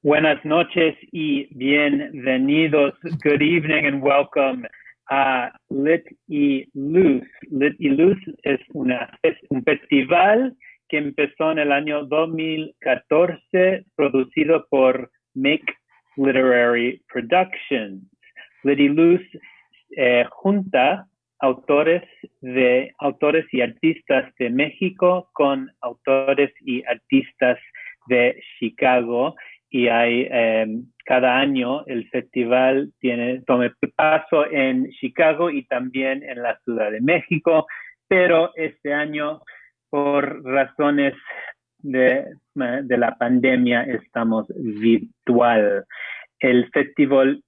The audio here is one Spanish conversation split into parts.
Buenas noches y bienvenidos. Good evening and welcome a Lit y Luz. Lit y Luz es un festival que empezó en el año 2014, producido por Make Literary Productions. Lit y Luz junta autores y artistas de México con autores y artistas de Chicago. Y hay cada año el festival toma paso en Chicago y también en la Ciudad de México, pero este año, por razones de la pandemia, estamos virtual. El festival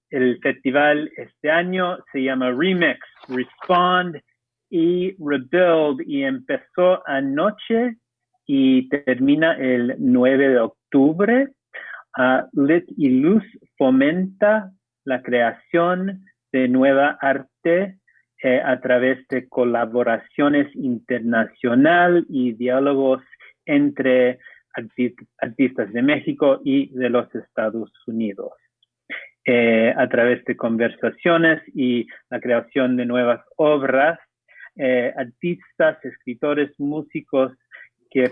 este año se llama Remix, Respond y Rebuild, y empezó anoche y termina el 9 de octubre. Lit y Luz fomenta la creación de nueva arte a través de colaboraciones internacionales y diálogos entre artistas de México y de los Estados Unidos. A través de conversaciones y la creación de nuevas obras, artistas, escritores, músicos que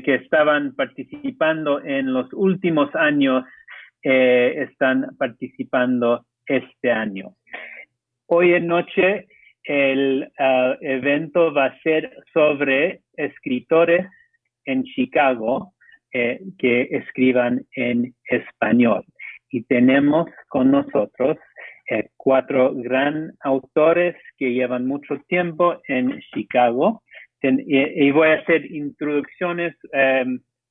estaban participando en los últimos años están participando este año. Hoy en noche el evento va a ser sobre escritores en Chicago que escriban en español. Y tenemos con nosotros 4 gran autores que llevan mucho tiempo en Chicago. Y voy a hacer introducciones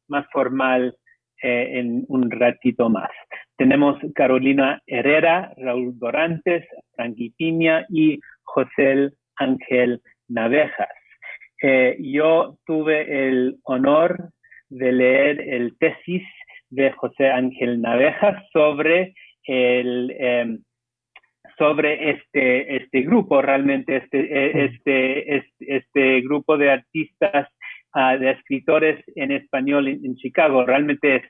más formal en un ratito más. Tenemos Carolina Herrera, Raúl Dorantes, Frankie Piña y José Ángel Navejas. Yo tuve el honor de leer el tesis de José Ángel Navejas sobre este grupo, realmente este grupo de artistas, de escritores en español en Chicago. Realmente es,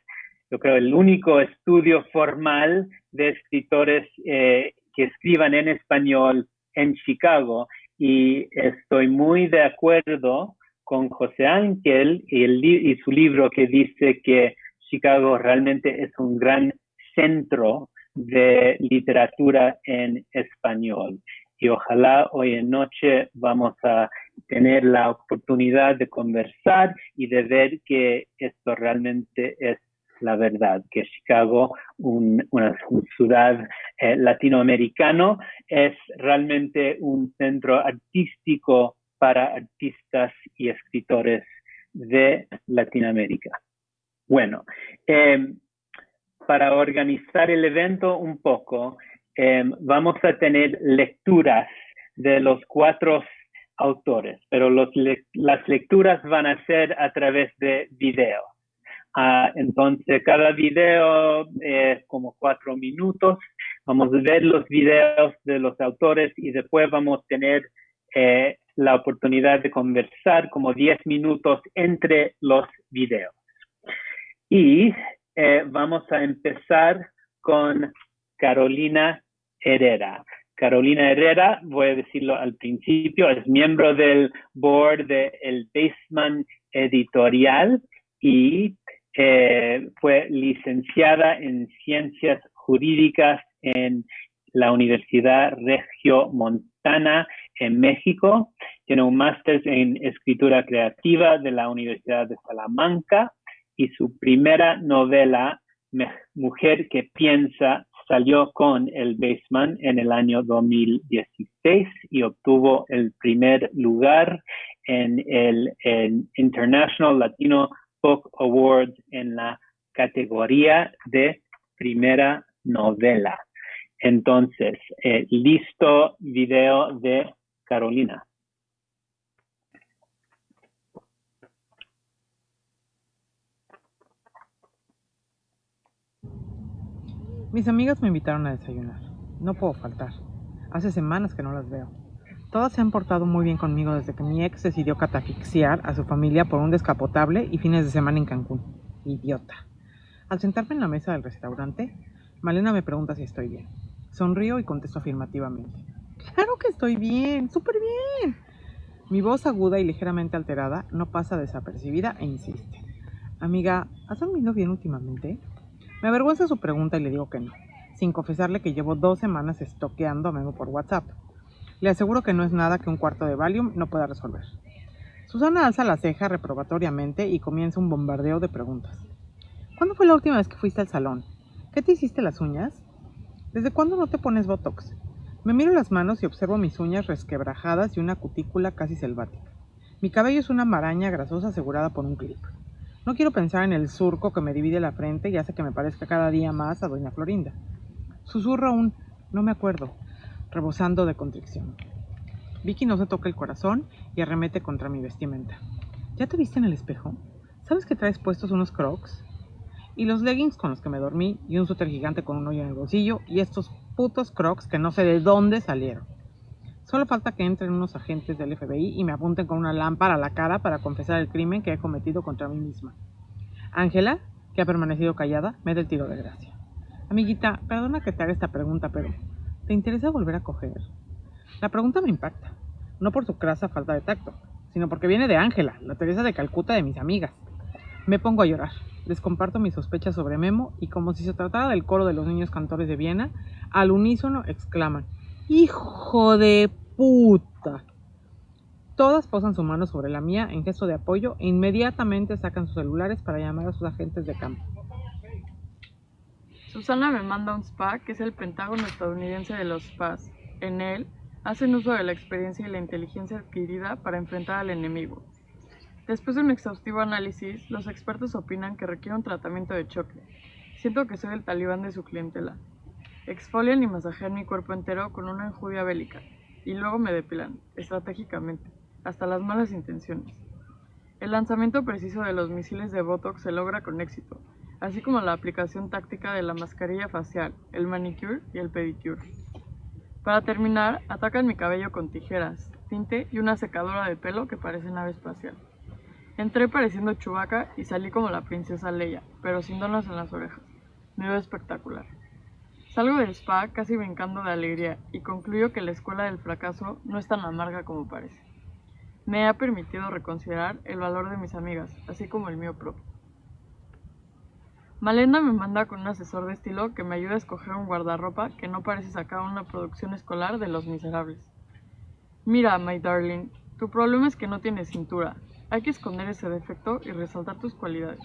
yo creo, el único estudio formal de escritores que escriban en español en Chicago. Y estoy muy de acuerdo con José Ángel y su libro, que dice que Chicago realmente es un gran centro de literatura en español. Y ojalá hoy en noche vamos a tener la oportunidad de conversar y de ver que esto realmente es la verdad, que Chicago, una ciudad latinoamericana, es realmente un centro artístico para artistas y escritores de Latinoamérica. Bueno, para organizar el evento un poco, vamos a tener lecturas de los 4 autores, pero las lecturas van a ser a través de videos. Entonces, cada video es como 4 minutos. Vamos a ver los videos de los autores y después vamos a tener la oportunidad de conversar como 10 minutos entre los videos. Y vamos a empezar con Carolina Herrera. Carolina Herrera, voy a decirlo al principio, es miembro del board del Baseman Editorial y fue licenciada en Ciencias Jurídicas en la Universidad Regiomontana en México. Tiene un máster en Escritura Creativa de la Universidad de Salamanca y su primera novela, Mujer que Piensa, salió con el Baseman en el año 2016 y obtuvo el primer lugar en el International Latino Book Awards en la categoría de primera novela. Entonces, listo video de Carolina. Mis amigas me invitaron a desayunar. No puedo faltar. Hace semanas que no las veo. Todas se han portado muy bien conmigo desde que mi ex decidió catafixiar a su familia por un descapotable y fines de semana en Cancún. Idiota. Al sentarme en la mesa del restaurante, Malena me pregunta si estoy bien. Sonrío y contesto afirmativamente. ¡Claro que estoy bien! ¡Súper bien! Mi voz aguda y ligeramente alterada no pasa desapercibida e insiste. Amiga, ¿has dormido bien últimamente? Me avergüenza su pregunta y le digo que no, sin confesarle que llevo 2 semanas estoqueando a Memo por WhatsApp. Le aseguro que no es nada que un cuarto de Valium no pueda resolver. Susana alza la ceja reprobatoriamente y comienza un bombardeo de preguntas. ¿Cuándo fue la última vez que fuiste al salón? ¿Qué te hiciste las uñas? ¿Desde cuándo no te pones botox? Me miro las manos y observo mis uñas resquebrajadas y una cutícula casi selvática. Mi cabello es una maraña grasosa asegurada por un clip. No quiero pensar en el surco que me divide la frente y hace que me parezca cada día más a doña Florinda. Susurro un no me acuerdo, rebosando de contrición. Vicky no se toca el corazón y arremete contra mi vestimenta. ¿Ya te viste en el espejo? ¿Sabes que traes puestos unos crocs? Y los leggings con los que me dormí y un suéter gigante con un hoyo en el bolsillo y estos putos crocs que no sé de dónde salieron. Solo falta que entren unos agentes del FBI y me apunten con una lámpara a la cara para confesar el crimen que he cometido contra mí misma. Ángela, que ha permanecido callada, me da el tiro de gracia. Amiguita, perdona que te haga esta pregunta, pero ¿te interesa volver a coger? La pregunta me impacta, no por su crasa falta de tacto, sino porque viene de Ángela, la Teresa de Calcuta de mis amigas. Me pongo a llorar, les comparto mis sospechas sobre Memo y como si se tratara del coro de los niños cantores de Viena, al unísono exclaman, ¡Hijo de puta! Todas posan su mano sobre la mía en gesto de apoyo e inmediatamente sacan sus celulares para llamar a sus agentes de campo. Susana me manda un SPA, que es el Pentágono estadounidense de los SPAs. En él, hacen uso de la experiencia y la inteligencia adquirida para enfrentar al enemigo. Después de un exhaustivo análisis, los expertos opinan que requiere un tratamiento de choque. Siento que soy el talibán de su clientela. Exfolian y masajean mi cuerpo entero con una enjundia bélica, y luego me depilan, estratégicamente, hasta las malas intenciones. El lanzamiento preciso de los misiles de Botox se logra con éxito, así como la aplicación táctica de la mascarilla facial, el manicure y el pedicure. Para terminar, atacan mi cabello con tijeras, tinte y una secadora de pelo que parece nave espacial. Entré pareciendo Chewbacca y salí como la princesa Leia, pero sin donas en las orejas. Me veo espectacular. Salgo del spa casi brincando de alegría y concluyo que la escuela del fracaso no es tan amarga como parece. Me ha permitido reconsiderar el valor de mis amigas, así como el mío propio. Malena me manda con un asesor de estilo que me ayuda a escoger un guardarropa que no parece sacar una producción escolar de Los Miserables. Mira, my darling, tu problema es que no tienes cintura. Hay que esconder ese defecto y resaltar tus cualidades.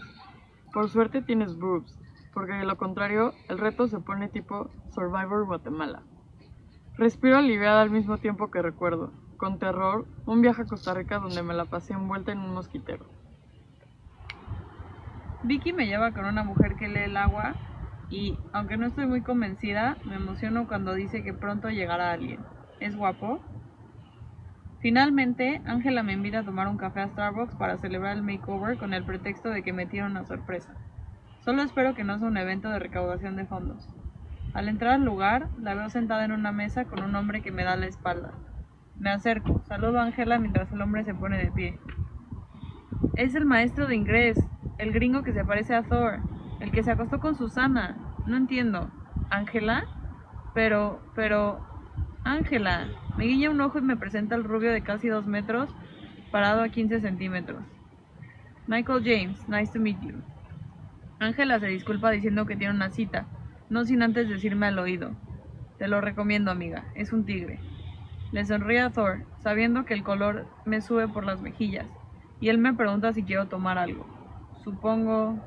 Por suerte tienes boobs, porque de lo contrario, el reto se pone tipo Survivor Guatemala. Respiro aliviada al mismo tiempo que recuerdo, con terror, un viaje a Costa Rica donde me la pasé envuelta en un mosquitero. Vicky me lleva con una mujer que lee el agua y, aunque no estoy muy convencida, me emociono cuando dice que pronto llegará alguien. ¿Es guapo? Finalmente, Ángela me invita a tomar un café a Starbucks para celebrar el makeover con el pretexto de que me tiene una sorpresa. Solo espero que no sea un evento de recaudación de fondos. Al entrar al lugar, la veo sentada en una mesa con un hombre que me da la espalda. Me acerco, saludo a Ángela mientras el hombre se pone de pie. Es el maestro de inglés, el gringo que se parece a Thor, el que se acostó con Susana. No entiendo. ¿Ángela? Pero... Ángela. Me guiña un ojo y me presenta al rubio de casi 2 metros, parado a 15 centímetros. Michael James, nice to meet you. Ángela se disculpa diciendo que tiene una cita, no sin antes decirme al oído. Te lo recomiendo, amiga, es un tigre. Le sonríe a Thor, sabiendo que el color me sube por las mejillas, y él me pregunta si quiero tomar algo. Supongo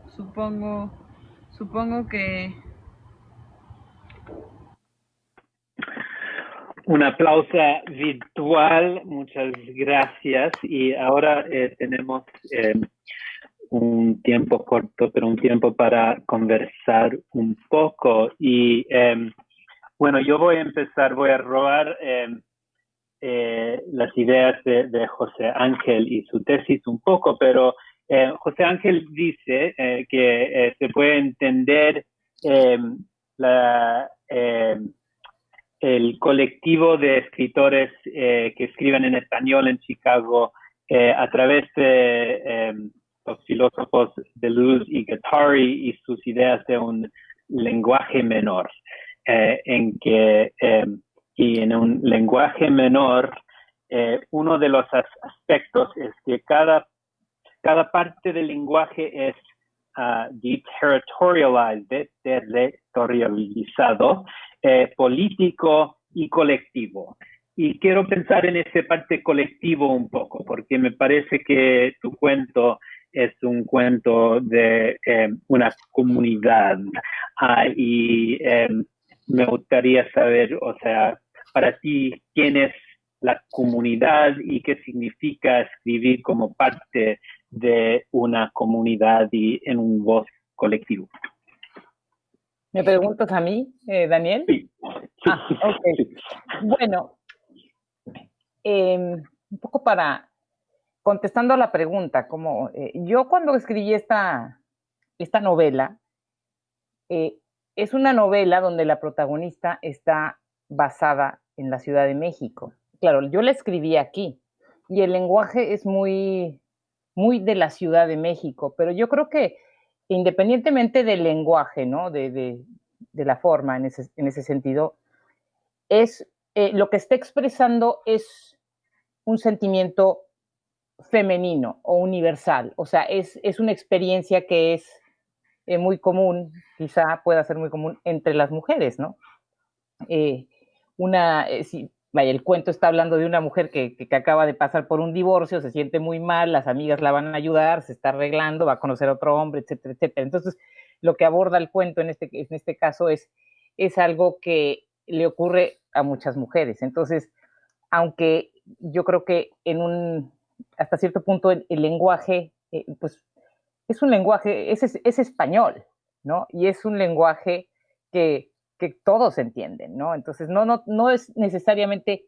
que... Un aplauso virtual, muchas gracias. Y ahora tenemos un tiempo corto, pero un tiempo para conversar un poco. Y bueno, yo voy a empezar, voy a robar las ideas de José Ángel y su tesis un poco, pero José Ángel dice que se puede entender el colectivo de escritores que escriben en español en Chicago a través de los filósofos Deleuze y Guattari y sus ideas de un lenguaje menor, en que y en un lenguaje menor uno de los aspectos es que cada parte del lenguaje es deterritorializado, político y colectivo. Y quiero pensar en ese parte colectivo un poco, porque me parece que tu cuento es un cuento de una comunidad. Y me gustaría saber, o sea, para ti, ¿quién es la comunidad y qué significa escribir como parte de una comunidad y en un voz colectivo? ¿Me preguntas a mí, Daniel? Sí. Ok. Sí. Bueno, un poco para contestando a la pregunta, como yo cuando escribí esta novela, es una novela donde la protagonista está basada en la Ciudad de México. Claro, yo la escribí aquí y el lenguaje es muy, muy de la Ciudad de México, pero yo creo que independientemente del lenguaje, ¿no? de la forma en ese sentido, es lo que está expresando es un sentimiento femenino o universal, o sea, es una experiencia que es muy común, quizá pueda ser muy común entre las mujeres, ¿no? Sí, vaya, el cuento está hablando de una mujer que acaba de pasar por un divorcio, se siente muy mal, las amigas la van a ayudar, se está arreglando, va a conocer a otro hombre, etcétera, etcétera. Entonces, lo que aborda el cuento en este caso es algo que le ocurre a muchas mujeres. Entonces, aunque yo creo que hasta cierto punto el lenguaje, pues es un lenguaje, es español, ¿no? Y es un lenguaje que todos entienden, ¿no? Entonces no es necesariamente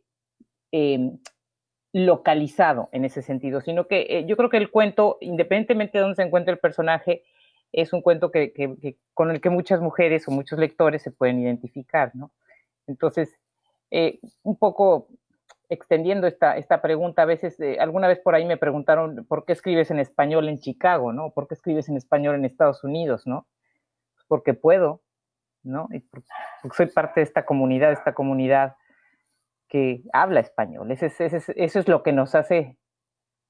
localizado en ese sentido, sino que yo creo que el cuento, independientemente de dónde se encuentre el personaje, es un cuento con el que muchas mujeres o muchos lectores se pueden identificar, ¿no? Entonces, un poco extendiendo esta pregunta, a veces, alguna vez por ahí me preguntaron ¿por qué escribes en español en Chicago, no? ¿Por qué escribes en español en Estados Unidos, no? Porque puedo, ¿no? Y porque soy parte de esta comunidad que habla español. Eso es lo que nos hace,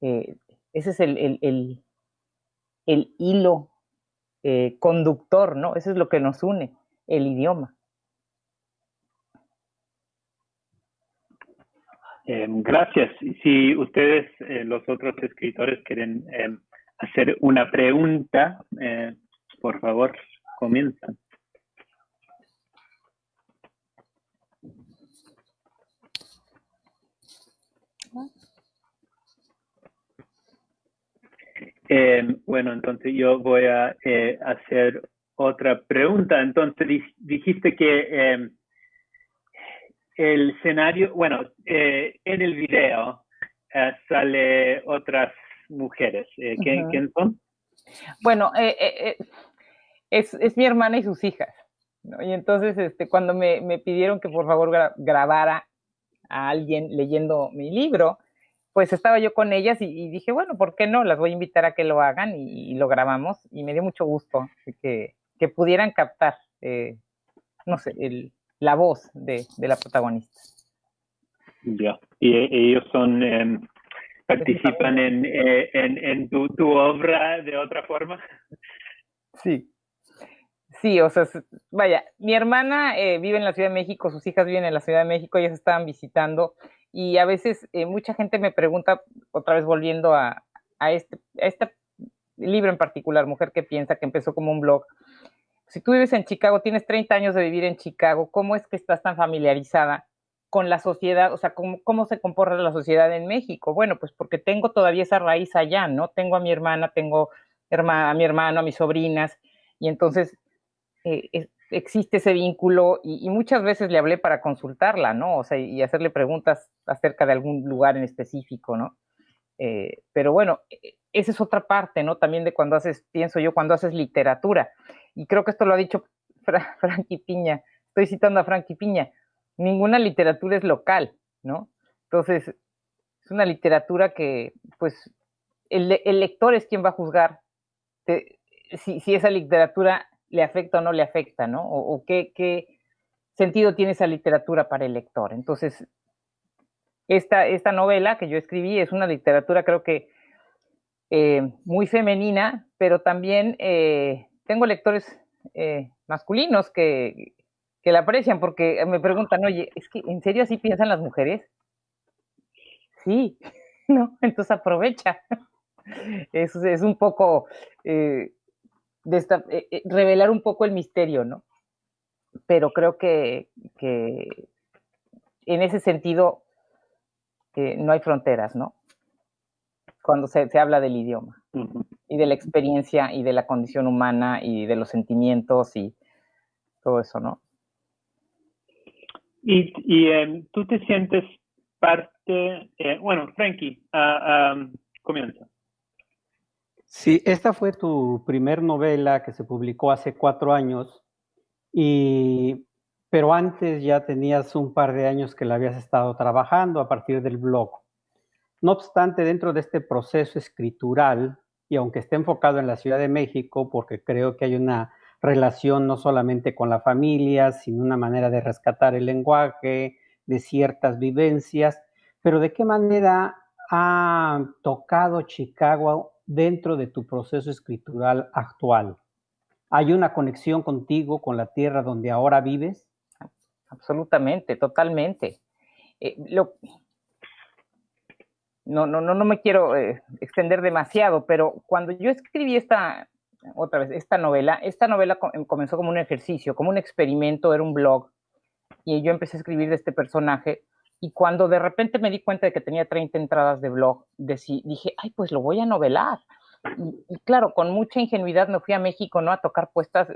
ese es el hilo conductor, ¿no? Eso es lo que nos une, el idioma. Gracias. Si ustedes, los otros escritores, quieren hacer una pregunta, por favor, comienzan. Bueno, entonces yo voy a hacer otra pregunta. Entonces dijiste que el escenario, bueno, en el video sale otras mujeres. ¿Quién son? Bueno, es mi hermana y sus hijas, ¿no? Y entonces cuando me pidieron que por favor grabara a alguien leyendo mi libro, pues estaba yo con ellas y dije, bueno, ¿por qué no? Las voy a invitar a que lo hagan y lo grabamos y me dio mucho gusto que pudieran captar, no sé, la voz de la protagonista. Ya. Y ellos son, participan en tu obra de otra forma. Sí. Sí, o sea, vaya, mi hermana vive en la Ciudad de México, sus hijas viven en la Ciudad de México, ellas estaban visitando y a veces mucha gente me pregunta, otra vez volviendo a este libro en particular, Mujer que piensa, que empezó como un blog. Si tú vives en Chicago, tienes 30 años de vivir en Chicago, ¿cómo es que estás tan familiarizada con la sociedad? O sea, ¿cómo se comporta la sociedad en México? Bueno, pues porque tengo todavía esa raíz allá, ¿no? Tengo a mi hermana, tengo a mi hermano, a mis sobrinas, y entonces existe ese vínculo y muchas veces le hablé para consultarla, ¿no? O sea, y hacerle preguntas acerca de algún lugar en específico, ¿no? Pero bueno, esa es otra parte, ¿no? También de cuando pienso yo, cuando haces literatura. Y creo que esto lo ha dicho Frankie Piña. Estoy citando a Frankie Piña. Ninguna literatura es local, ¿no? Entonces, es una literatura que, pues, el lector es quien va a juzgar si esa literatura le afecta o no le afecta, ¿no? O qué sentido tiene esa literatura para el lector. Entonces, esta novela que yo escribí es una literatura, creo que muy femenina, pero también tengo lectores masculinos que la aprecian porque me preguntan, oye, ¿es que en serio así piensan las mujeres? Sí, ¿no? Entonces aprovecha. Es un poco revelar un poco el misterio, ¿no? Pero creo que en ese sentido no hay fronteras, ¿no? Cuando se habla del idioma y de la experiencia y de la condición humana y de los sentimientos y todo eso, ¿no? Y tú te sientes parte, bueno, Frankie, comienza. Sí, esta fue tu primer novela que se publicó hace 4 años, pero antes ya tenías un par de años que la habías estado trabajando a partir del blog. No obstante, dentro de este proceso escritural, y aunque esté enfocado en la Ciudad de México, porque creo que hay una relación no solamente con la familia, sino una manera de rescatar el lenguaje, de ciertas vivencias, pero ¿de qué manera ha tocado Chicago dentro de tu proceso escritural actual? ¿Hay una conexión contigo, con la tierra donde ahora vives? Absolutamente, totalmente. No me quiero extender demasiado, pero cuando yo escribí esta novela comenzó como un ejercicio, como un experimento, era un blog, y yo empecé a escribir de este personaje, y cuando de repente me di cuenta de que tenía 30 entradas de blog, dije, ay, pues lo voy a novelar. Y claro, con mucha ingenuidad me fui a México, ¿no? A tocar puertas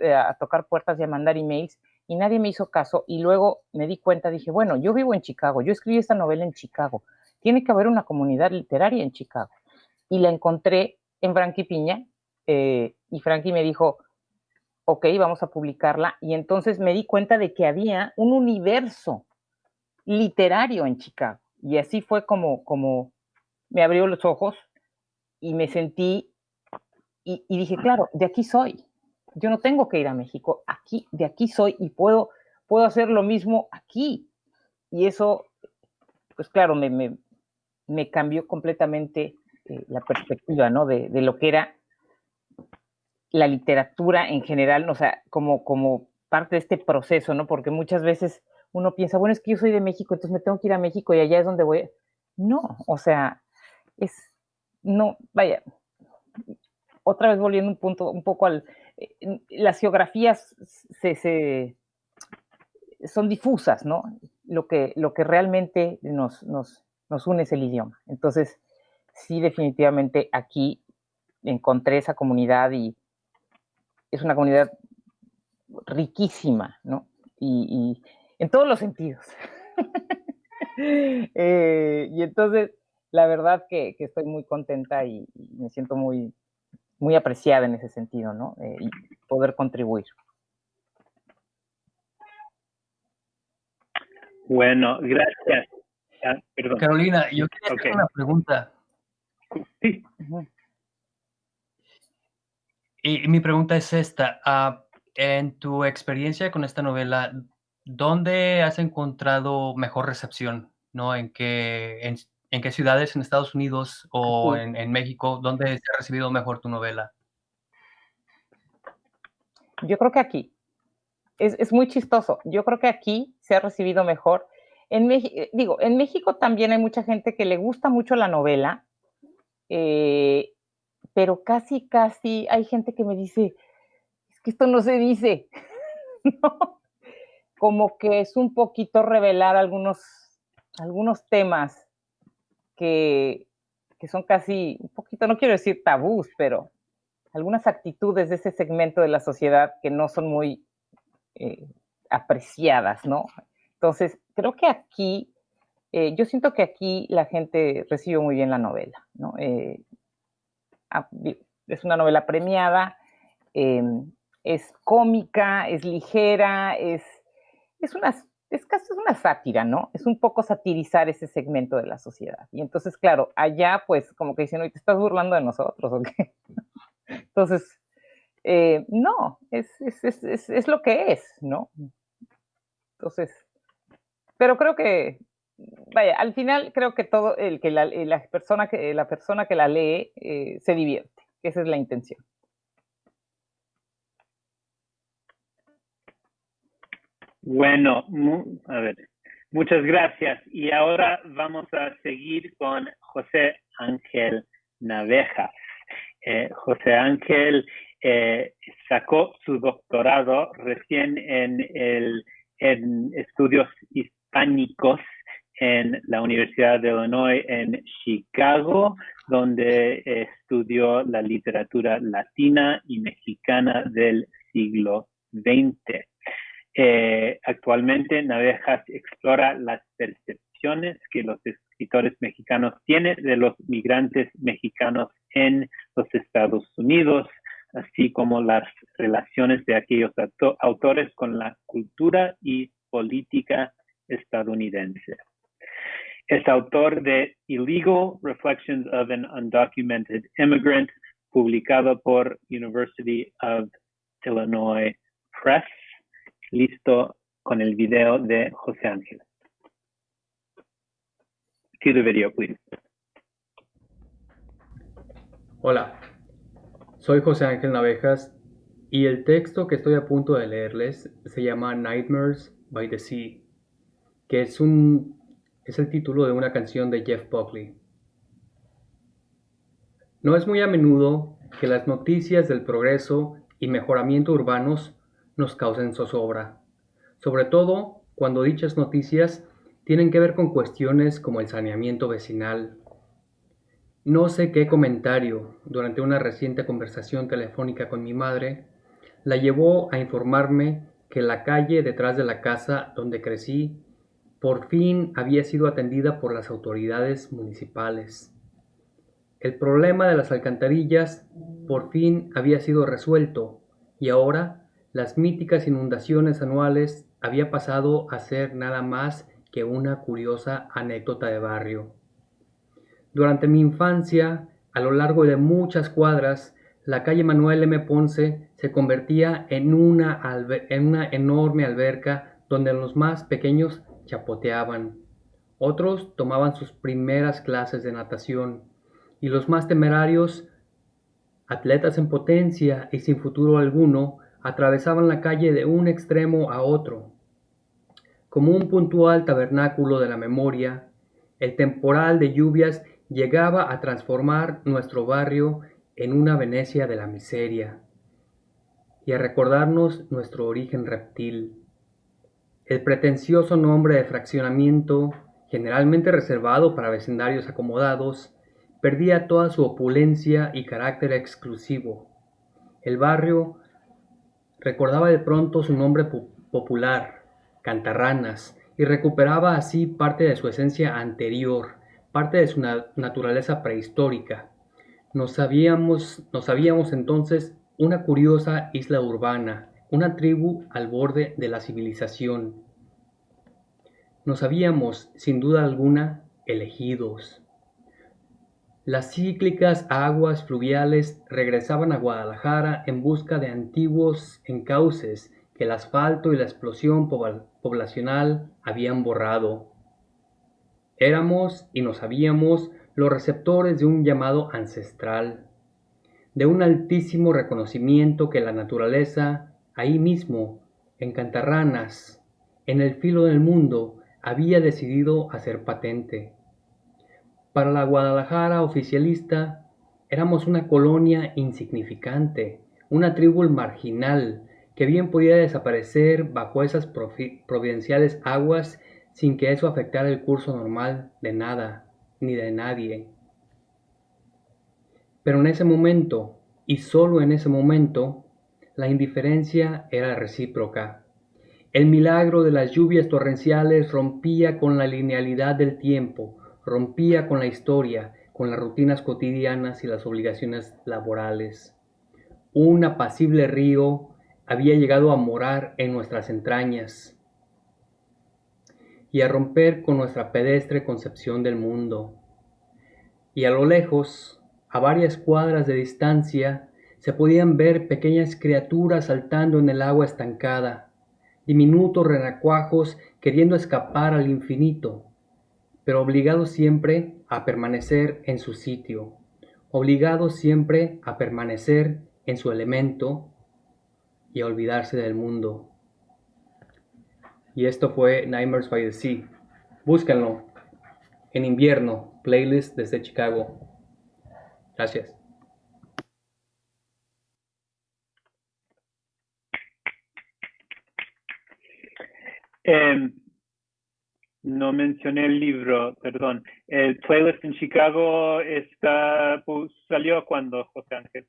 y a mandar emails, y nadie me hizo caso, y luego me di cuenta, dije, bueno, yo vivo en Chicago, yo escribí esta novela en Chicago, tiene que haber una comunidad literaria en Chicago. Y la encontré en Frankie Piña, y Frankie me dijo, ok, vamos a publicarla, y entonces me di cuenta de que había un universo literario en Chicago, y así fue como me abrió los ojos, y me sentí, y dije, claro, de aquí soy, yo no tengo que ir a México, de aquí soy, y puedo hacer lo mismo aquí, y eso, pues claro, me cambió completamente la perspectiva, ¿no? De lo que era la literatura en general, o sea, como parte de este proceso, ¿no? Porque muchas veces uno piensa, bueno, es que yo soy de México, entonces me tengo que ir a México y allá es donde voy. No, o sea, vaya, otra vez volviendo un poco las geografías son difusas, ¿no? Lo que realmente nos une es el idioma. Entonces, sí, definitivamente aquí encontré esa comunidad y es una comunidad riquísima, ¿no? Y en todos los sentidos. Y entonces, la verdad que estoy muy contenta y me siento muy, muy apreciada en ese sentido, ¿no? Y poder contribuir. Bueno, gracias. Perdón. Carolina, yo quería hacer una pregunta. Sí. Y mi pregunta es esta. En tu experiencia con esta novela, ¿dónde has encontrado mejor recepción? ¿No? ¿En qué ciudades en Estados Unidos o en México? ¿Dónde se ha recibido mejor tu novela? Yo creo que aquí. Es muy chistoso. Yo creo que aquí se ha recibido mejor. En México también hay mucha gente que le gusta mucho la novela, pero casi hay gente que me dice, es que esto no se dice, ¿no? Como que es un poquito revelar algunos temas que son casi un poquito, no quiero decir tabús, pero algunas actitudes de ese segmento de la sociedad que no son muy apreciadas, ¿no? Entonces, creo que aquí, yo siento que aquí la gente recibe muy bien la novela, ¿no? Es una novela premiada, es cómica, es ligera, es es casi una sátira, ¿no? Es un poco satirizar ese segmento de la sociedad. Y entonces, claro, allá pues como que dicen, oye, ¿te estás burlando de nosotros o qué? Entonces, no, es lo que es, ¿no? Entonces, pero creo que, vaya, al final creo que todo el que la persona que la lee se divierte. Esa es la intención. Bueno, a ver, muchas gracias. Y ahora vamos a seguir con José Ángel Navejas. José Ángel sacó su doctorado recién en estudios hispánicos en la Universidad de Illinois en Chicago, donde estudió la literatura latina y mexicana del siglo XX. Actualmente Navejas explora las percepciones que los escritores mexicanos tienen de los migrantes mexicanos en los Estados Unidos, así como las relaciones de aquellos autores con la cultura y política estadounidense. Es autor de Illegal Reflections of an Undocumented Immigrant, publicado por University of Illinois Press. Listo con el video de José Ángel. Cue the video, please. Hola, soy José Ángel Navejas y el texto que estoy a punto de leerles se llama Nightmares by the Sea, que es el título de una canción de Jeff Buckley. No es muy a menudo que las noticias del progreso y mejoramiento urbanos nos causen zozobra, sobre todo cuando dichas noticias tienen que ver con cuestiones como el saneamiento vecinal. No sé qué comentario durante una reciente conversación telefónica con mi madre la llevó a informarme que la calle detrás de la casa donde crecí por fin había sido atendida por las autoridades municipales. El problema de las alcantarillas por fin había sido resuelto y ahora las míticas inundaciones anuales había pasado a ser nada más que una curiosa anécdota de barrio. Durante mi infancia, a lo largo de muchas cuadras, la calle Manuel M. Ponce se convertía en una enorme alberca donde los más pequeños chapoteaban. Otros tomaban sus primeras clases de natación y los más temerarios, atletas en potencia y sin futuro alguno, atravesaban la calle de un extremo a otro. Como un puntual tabernáculo de la memoria, el temporal de lluvias llegaba a transformar nuestro barrio en una Venecia de la miseria y a recordarnos nuestro origen reptil. El pretencioso nombre de fraccionamiento, generalmente reservado para vecindarios acomodados, perdía toda su opulencia y carácter exclusivo. El barrio recordaba de pronto su nombre popular, Cantarranas, y recuperaba así parte de su esencia anterior, parte de su naturaleza prehistórica. Nos sabíamos entonces una curiosa isla urbana, una tribu al borde de la civilización. Nos sabíamos, sin duda alguna, elegidos. Las cíclicas aguas fluviales regresaban a Guadalajara en busca de antiguos encauces que el asfalto y la explosión poblacional habían borrado. Éramos y nos sabíamos los receptores de un llamado ancestral, de un altísimo reconocimiento que la naturaleza, ahí mismo, en Cantarranas, en el filo del mundo, había decidido hacer patente. Para la Guadalajara oficialista, éramos una colonia insignificante, una tribu marginal que bien podía desaparecer bajo esas providenciales aguas sin que eso afectara el curso normal de nada ni de nadie. Pero en ese momento, y solo en ese momento, la indiferencia era recíproca. El milagro de las lluvias torrenciales rompía con la linealidad del tiempo, rompía con la historia, con las rutinas cotidianas y las obligaciones laborales. Un apacible río había llegado a morar en nuestras entrañas. y a romper con nuestra pedestre concepción del mundo. Y a lo lejos, a varias cuadras de distancia, se podían ver pequeñas criaturas saltando en el agua estancada, diminutos renacuajos queriendo escapar al infinito, pero obligados siempre a permanecer en su sitio, obligados siempre a permanecer en su elemento y a olvidarse del mundo. Y esto fue Nightmares by the Sea. Búscanlo en invierno, playlist desde Chicago. Gracias. No mencioné el libro, perdón. El playlist en Chicago salió cuando, José Ángel.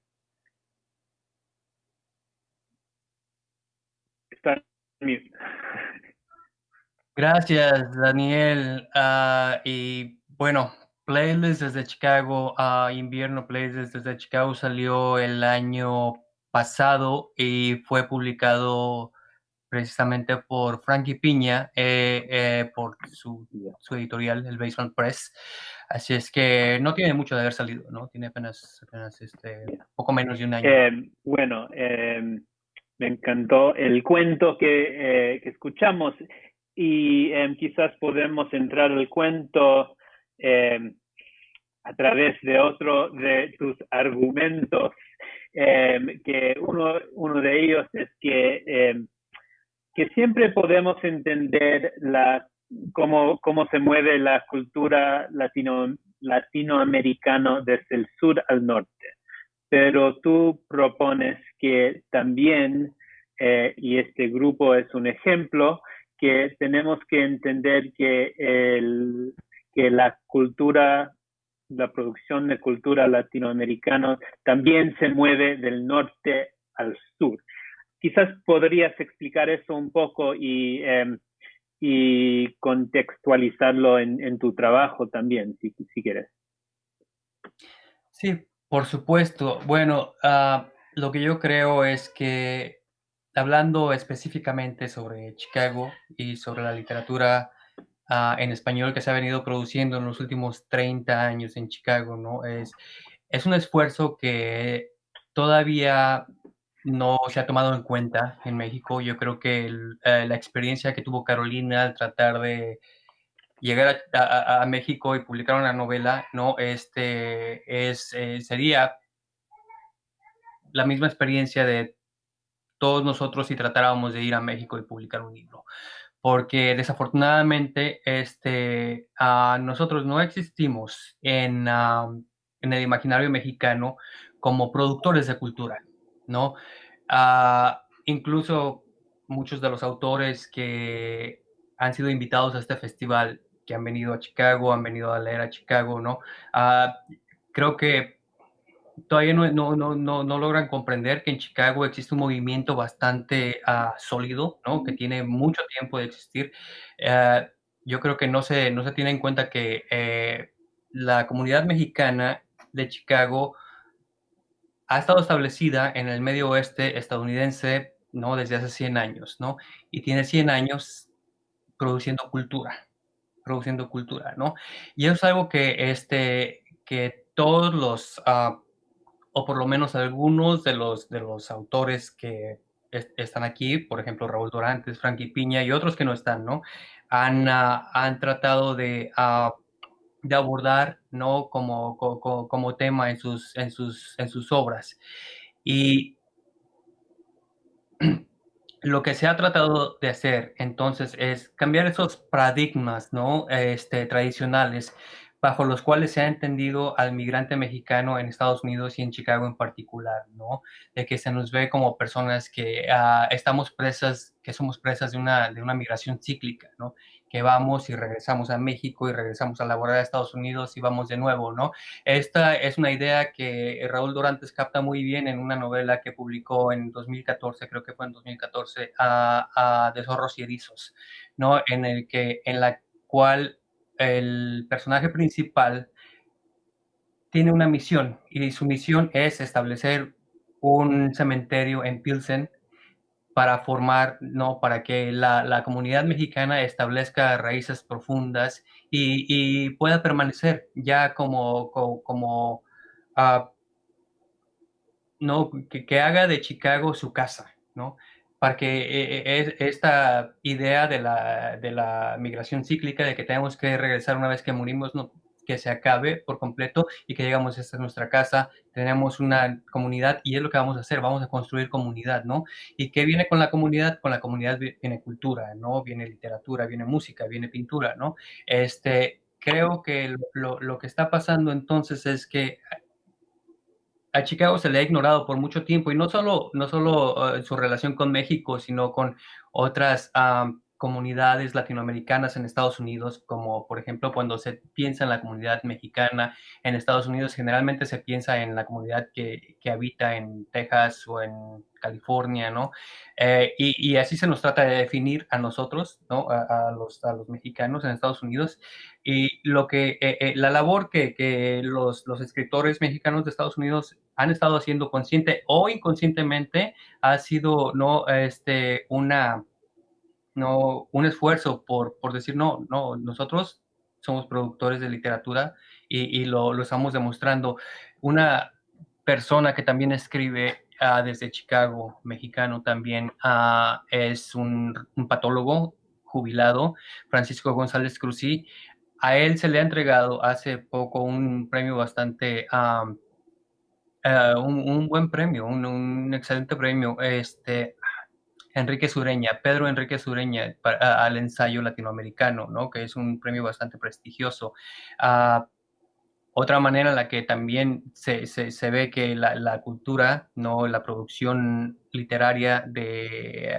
Está en mute. Gracias, Daniel. Y bueno, Playlist desde Chicago, Invierno Playlist desde Chicago salió el año pasado y fue publicado precisamente por Frankie Piña, por su editorial, el Basement Press. Así es que no tiene mucho de haber salido, ¿no? Tiene apenas poco menos de un año. Bueno, me encantó el cuento que escuchamos y quizás podemos entrar al cuento a través de otro de tus argumentos, que uno de ellos es que siempre podemos entender cómo se mueve la cultura latinoamericana desde el sur al norte. Pero tú propones que también, y este grupo es un ejemplo, que tenemos que entender que la producción de cultura latinoamericana también se mueve del norte al sur. Quizás podrías explicar eso un poco y contextualizarlo en tu trabajo también, si quieres. Sí, por supuesto. Bueno, lo que yo creo es que, hablando específicamente sobre Chicago y sobre la literatura en español que se ha venido produciendo en los últimos 30 años en Chicago, ¿no? Es un esfuerzo que todavía no se ha tomado en cuenta en México. Yo creo que la experiencia que tuvo Carolina al tratar de llegar a México y publicar una novela, ¿no? Sería la misma experiencia de todos nosotros si tratáramos de ir a México y publicar un libro. Porque desafortunadamente nosotros no existimos en el imaginario mexicano como productores de cultura, ¿no? Incluso muchos de los autores que han sido invitados a este festival, que han venido a Chicago, han venido a leer a Chicago, ¿no? Creo que todavía no logran comprender que en Chicago existe un movimiento bastante sólido, ¿no? Que tiene mucho tiempo de existir. Yo creo que no se tiene en cuenta que la comunidad mexicana de Chicago ha estado establecida en el medio oeste estadounidense, ¿no? Desde hace 100 años, ¿no? Y tiene 100 años produciendo cultura, ¿no? Y eso es algo que todos los o por lo menos algunos de los autores que están aquí, por ejemplo, Raúl Dorantes, Frankie Piña y otros que no están, ¿no? Han tratado de abordar, ¿no? Como tema en sus obras. Y lo que se ha tratado de hacer entonces es cambiar esos paradigmas, ¿no? Tradicionales bajo los cuales se ha entendido al migrante mexicano en Estados Unidos y en Chicago en particular, ¿no? De que se nos ve como personas que somos presas de una migración cíclica, ¿no? Que vamos y regresamos a México y regresamos a laborar a Estados Unidos y vamos de nuevo, ¿no? Esta es una idea que Raúl Dorantes capta muy bien en una novela que publicó en 2014, creo que fue en 2014, de Zorros y Erizos, ¿no? En la cual el personaje principal tiene una misión y su misión es establecer un cementerio en Pilsen para formar, ¿no? Para que la comunidad mexicana establezca raíces profundas y pueda permanecer ya como ¿no? Que haga de Chicago su casa, ¿no? Para que esta idea de la migración cíclica, de que tenemos que regresar una vez que morimos, no, que se acabe por completo y que digamos, esta es nuestra casa, tenemos una comunidad y es lo que vamos a hacer, vamos a construir comunidad, ¿no? ¿Y qué viene con la comunidad? Con la comunidad viene cultura, ¿no? Viene literatura, viene música, viene pintura, ¿no? Creo que lo que está pasando entonces es que a Chicago se le ha ignorado por mucho tiempo y no solo su relación con México, sino con otras comunidades latinoamericanas en Estados Unidos, como por ejemplo cuando se piensa en la comunidad mexicana en Estados Unidos, generalmente se piensa en la comunidad que habita en Texas o en California, ¿no? Y así se nos trata de definir a nosotros, ¿no? A los mexicanos en Estados Unidos. Y la labor que los escritores mexicanos de Estados Unidos han estado haciendo consciente o inconscientemente ha sido un esfuerzo por decir no, nosotros somos productores de literatura y lo estamos demostrando. Una persona que también escribe desde Chicago, mexicano también, es un patólogo jubilado, Francisco González Cruzí. A él se le ha entregado hace poco un premio bastante, un buen premio, un excelente premio, Enrique Sureña, Pedro Enrique Sureña, al ensayo latinoamericano, ¿no? Que es un premio bastante prestigioso. Otra manera en la que también se ve que la cultura, ¿no? La producción literaria de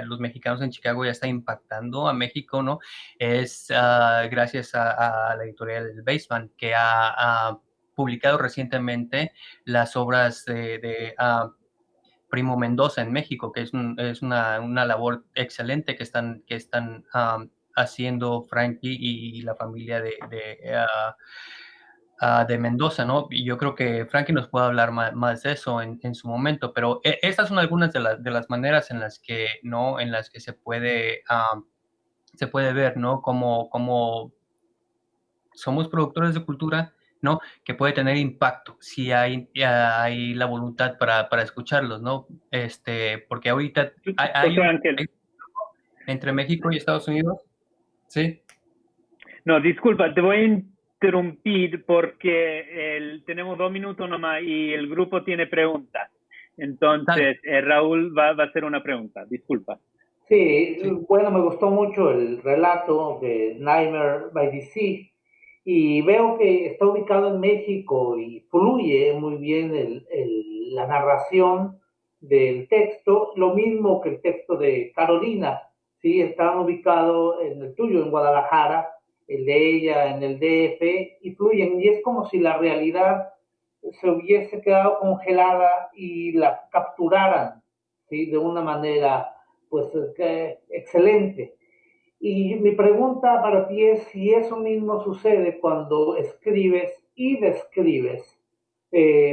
los mexicanos en Chicago ya está impactando a México, ¿no? Es gracias a la editorial del Basement, que ha publicado recientemente las obras de Primo Mendoza en México, que es una labor excelente que están haciendo Frankie y la familia de Mendoza, ¿no? Y yo creo que Frankie nos puede hablar más de eso en su momento, pero estas son algunas de las maneras en las que, ¿no? En las que se puede ver, ¿no? Como somos productores de cultura, ¿no? Que puede tener impacto si hay la voluntad para escucharlos, ¿no? Porque ahorita hay José Ángel. entre México y Estados Unidos, ¿sí? No, disculpa, te voy a interrumpir porque tenemos 2 minutos nomás y el grupo tiene preguntas. Entonces, Raúl va a hacer una pregunta. Disculpa. Sí, bueno, me gustó mucho el relato de Nightmare by the Sea y veo que está ubicado en México y fluye muy bien la narración del texto, lo mismo que el texto de Carolina, ¿sí? Están ubicados en el tuyo, en Guadalajara, el de ella en el DF, y fluyen, y es como si la realidad se hubiese quedado congelada y la capturaran, ¿sí? De una manera pues excelente. Y mi pregunta para ti es si eso mismo sucede cuando escribes y describes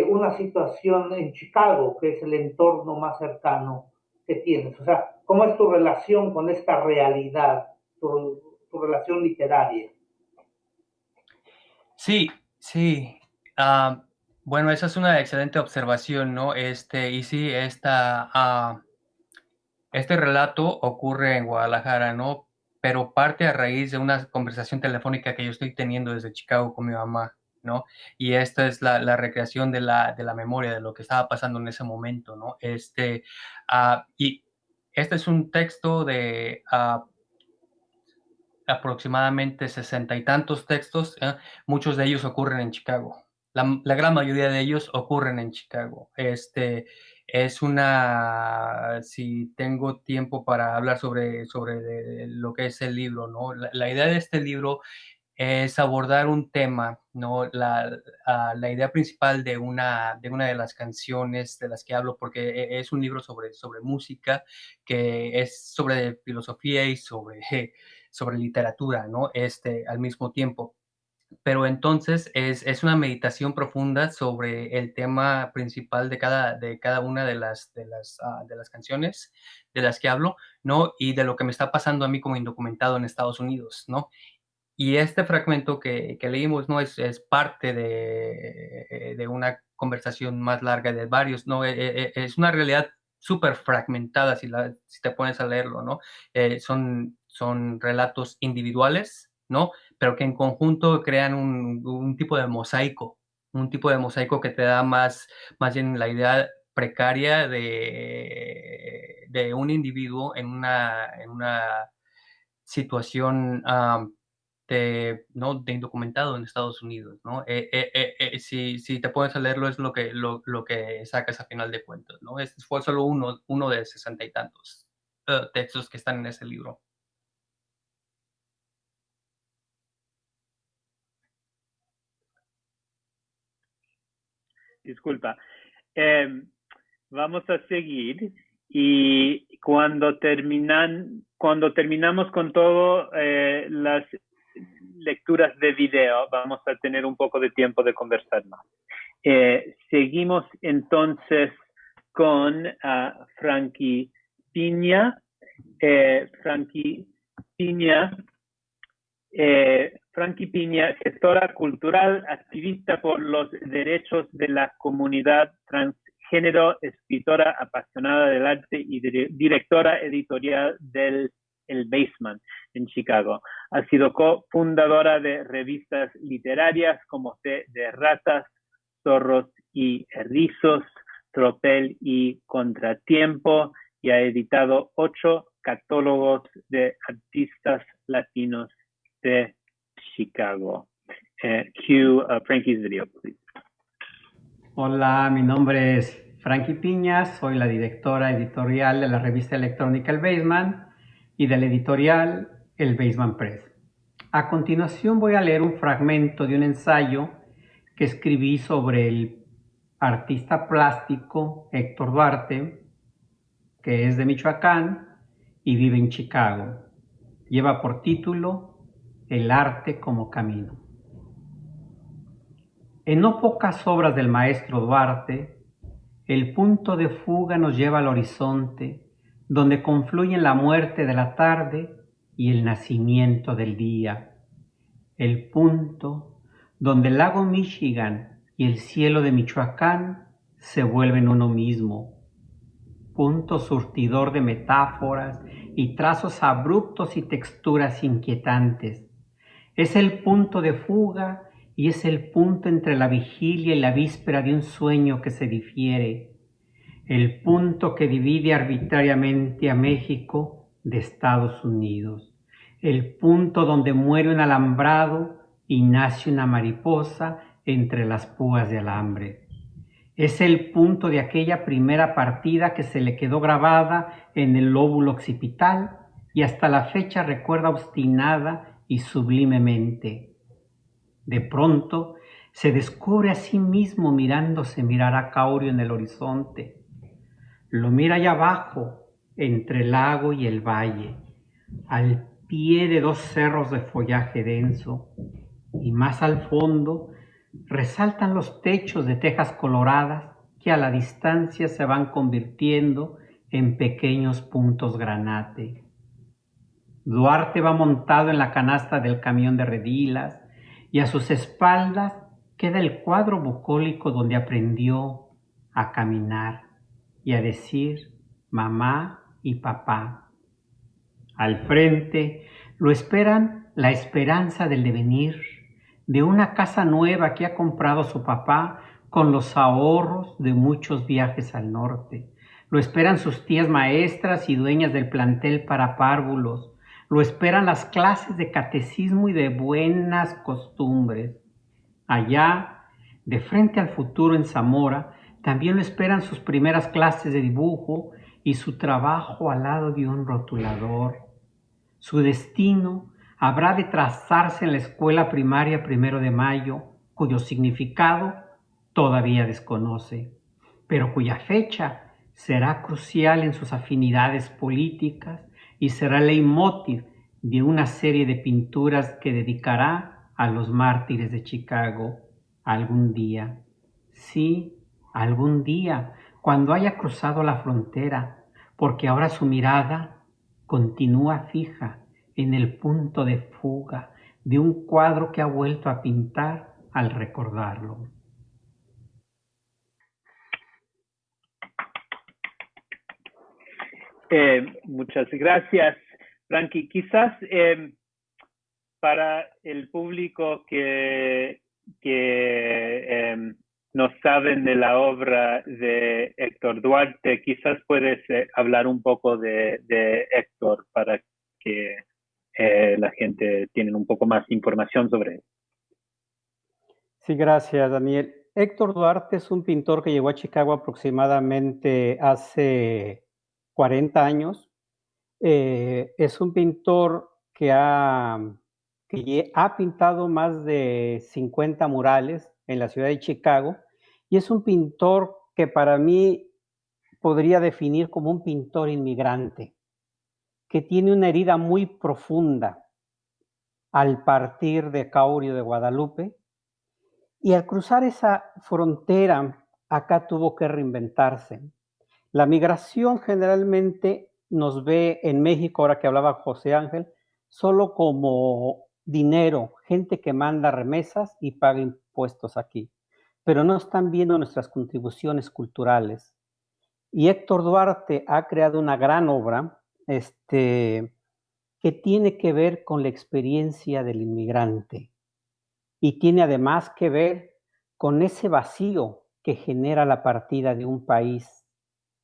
una situación en Chicago, que es el entorno más cercano que tienes. O sea, ¿cómo es tu relación con esta realidad, tu relación literaria? Sí, sí. Bueno, esa es una excelente observación, ¿no? Y sí, este relato ocurre en Guadalajara, ¿no? Pero parte a raíz de una conversación telefónica que yo estoy teniendo desde Chicago con mi mamá, ¿no? Y esta es la recreación de la memoria de lo que estaba pasando en ese momento, ¿no? Y este es un texto de aproximadamente 60 y tantos textos, muchos de ellos ocurren en Chicago. La gran mayoría de ellos ocurren en Chicago. Si tengo tiempo para hablar sobre lo que es el libro, ¿no? La idea de este libro es abordar un tema, ¿no? La idea principal de una de las canciones de las que hablo, porque es un libro sobre música, que es sobre filosofía y sobre literatura, ¿no? Al mismo tiempo. pero entonces es una meditación profunda sobre el tema principal de cada una de las canciones de las que hablo, ¿no? Y de lo que me está pasando a mí como indocumentado en Estados Unidos, ¿no? Y este fragmento que leímos, ¿no? Es parte de una conversación más larga de varios, ¿no? Es una realidad súper fragmentada si te pones a leerlo, ¿no? Son relatos individuales, ¿no? Pero que en conjunto crean un tipo de mosaico, que te da más bien la idea precaria de un individuo en una situación ¿no? de indocumentado en Estados Unidos, ¿no? Si te pones a leerlo es lo que sacas a final de cuentas, ¿no? Fue solo uno de 60 y tantos textos que están en ese libro. Disculpa. Vamos a seguir y cuando terminamos con todo las lecturas de video, vamos a tener un poco de tiempo de conversar más. Seguimos entonces con Frankie Piña. Frankie Piña, gestora cultural, activista por los derechos de la comunidad transgénero, escritora apasionada del arte y directora editorial del El Basement en Chicago. Ha sido cofundadora de revistas literarias como Té de Ratas, Zorros y Erizos, Tropel y Contratiempo, y ha editado 8 catálogos de artistas latinos de Chicago. Cue Frankie's video, please. Hola, mi nombre es Frankie Piña, soy la directora editorial de la revista electrónica El Basement y del editorial El Basement Press. A continuación voy a leer un fragmento de un ensayo que escribí sobre el artista plástico Héctor Duarte, que es de Michoacán y vive en Chicago. Lleva por título El arte como camino. En no pocas obras del maestro Duarte, el punto de fuga nos lleva al horizonte, donde confluyen la muerte de la tarde y el nacimiento del día. El punto donde el lago Michigan y el cielo de Michoacán se vuelven uno mismo. Punto surtidor de metáforas y trazos abruptos y texturas inquietantes. Es el punto de fuga y es el punto entre la vigilia y la víspera de un sueño que se difiere. El punto que divide arbitrariamente a México de Estados Unidos. El punto donde muere un alambrado y nace una mariposa entre las púas de alambre. Es el punto de aquella primera partida que se le quedó grabada en el lóbulo occipital y hasta la fecha recuerda obstinada y sublimemente. De pronto se descubre a sí mismo mirándose mirar a Caurio en el horizonte. Lo mira allá abajo, entre el lago y el valle, al pie de 2 cerros de follaje denso, y más al fondo resaltan los techos de tejas coloradas que a la distancia se van convirtiendo en pequeños puntos granate. Duarte va montado en la canasta del camión de redilas y a sus espaldas queda el cuadro bucólico donde aprendió a caminar y a decir mamá y papá. Al frente lo esperan la esperanza del devenir, de una casa nueva que ha comprado su papá con los ahorros de muchos viajes al norte. Lo esperan sus tías maestras y dueñas del plantel para párvulos. Lo esperan las clases de catecismo y de buenas costumbres. Allá, de frente al futuro en Zamora, también lo esperan sus primeras clases de dibujo y su trabajo al lado de un rotulador. Su destino habrá de trazarse en la escuela primaria 1 de Mayo, cuyo significado todavía desconoce, pero cuya fecha será crucial en sus afinidades políticas y será leitmotiv de una serie de pinturas que dedicará a los mártires de Chicago algún día. Sí, algún día, cuando haya cruzado la frontera, porque ahora su mirada continúa fija en el punto de fuga de un cuadro que ha vuelto a pintar al recordarlo. Muchas gracias, Frankie. Quizás para el público que no saben de la obra de Héctor Duarte, quizás puedes hablar un poco de Héctor para que la gente tenga un poco más información sobre él. Sí, gracias, Daniel. Héctor Duarte es un pintor que llegó a Chicago aproximadamente hace 40 años. Es un pintor que ha pintado más de 50 murales en la ciudad de Chicago y es un pintor que para mí podría definir como un pintor inmigrante, que tiene una herida muy profunda al partir de Caurio de Guadalupe y al cruzar esa frontera acá tuvo que reinventarse. La migración generalmente nos ve en México, ahora que hablaba José Ángel, solo como dinero, gente que manda remesas y paga impuestos aquí, pero no están viendo nuestras contribuciones culturales. Y Héctor Duarte ha creado una gran obra que tiene que ver con la experiencia del inmigrante y tiene además que ver con ese vacío que genera la partida de un país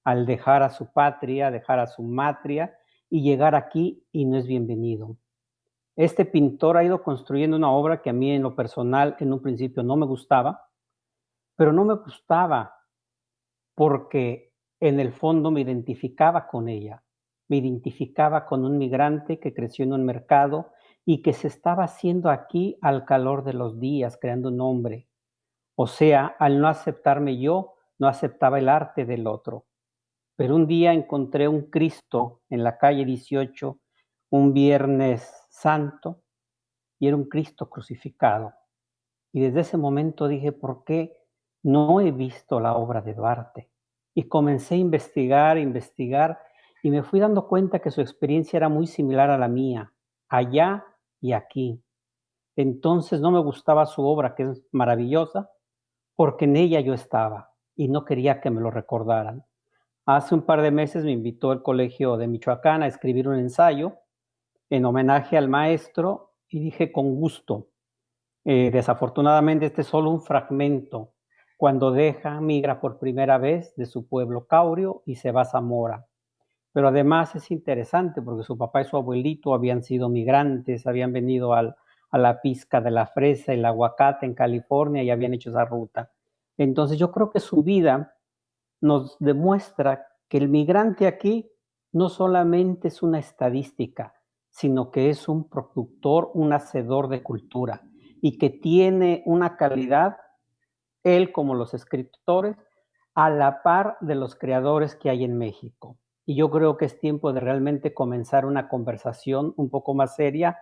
al dejar a su patria, dejar a su matria y llegar aquí y no es bienvenido. Este pintor ha ido construyendo una obra que a mí en lo personal en un principio no me gustaba, pero no me gustaba porque en el fondo me identificaba con ella, me identificaba con un migrante que creció en un mercado y que se estaba haciendo aquí al calor de los días, creando un hombre. O sea, al no aceptarme yo, no aceptaba el arte del otro. Pero un día encontré un Cristo en la calle 18, un Viernes Santo, y era un Cristo crucificado. Y desde ese momento dije, ¿por qué no he visto la obra de Duarte? Y comencé a investigar, y me fui dando cuenta que su experiencia era muy similar a la mía, allá y aquí. Entonces no me gustaba su obra, que es maravillosa, porque en ella yo estaba y no quería que me lo recordaran. Hace un par de meses me invitó el Colegio de Michoacán a escribir un ensayo en homenaje al maestro y dije con gusto. Desafortunadamente este es solo un fragmento. Cuando migra por primera vez de su pueblo Caurio y se va a Zamora. Pero además es interesante porque su papá y su abuelito habían sido migrantes, habían venido a la pizca de la fresa, el aguacate en California y habían hecho esa ruta. Entonces yo creo que su vida nos demuestra que el migrante aquí no solamente es una estadística, sino que es un productor, un hacedor de cultura y que tiene una calidad, él como los escritores, a la par de los creadores que hay en México. Y yo creo que es tiempo de realmente comenzar una conversación un poco más seria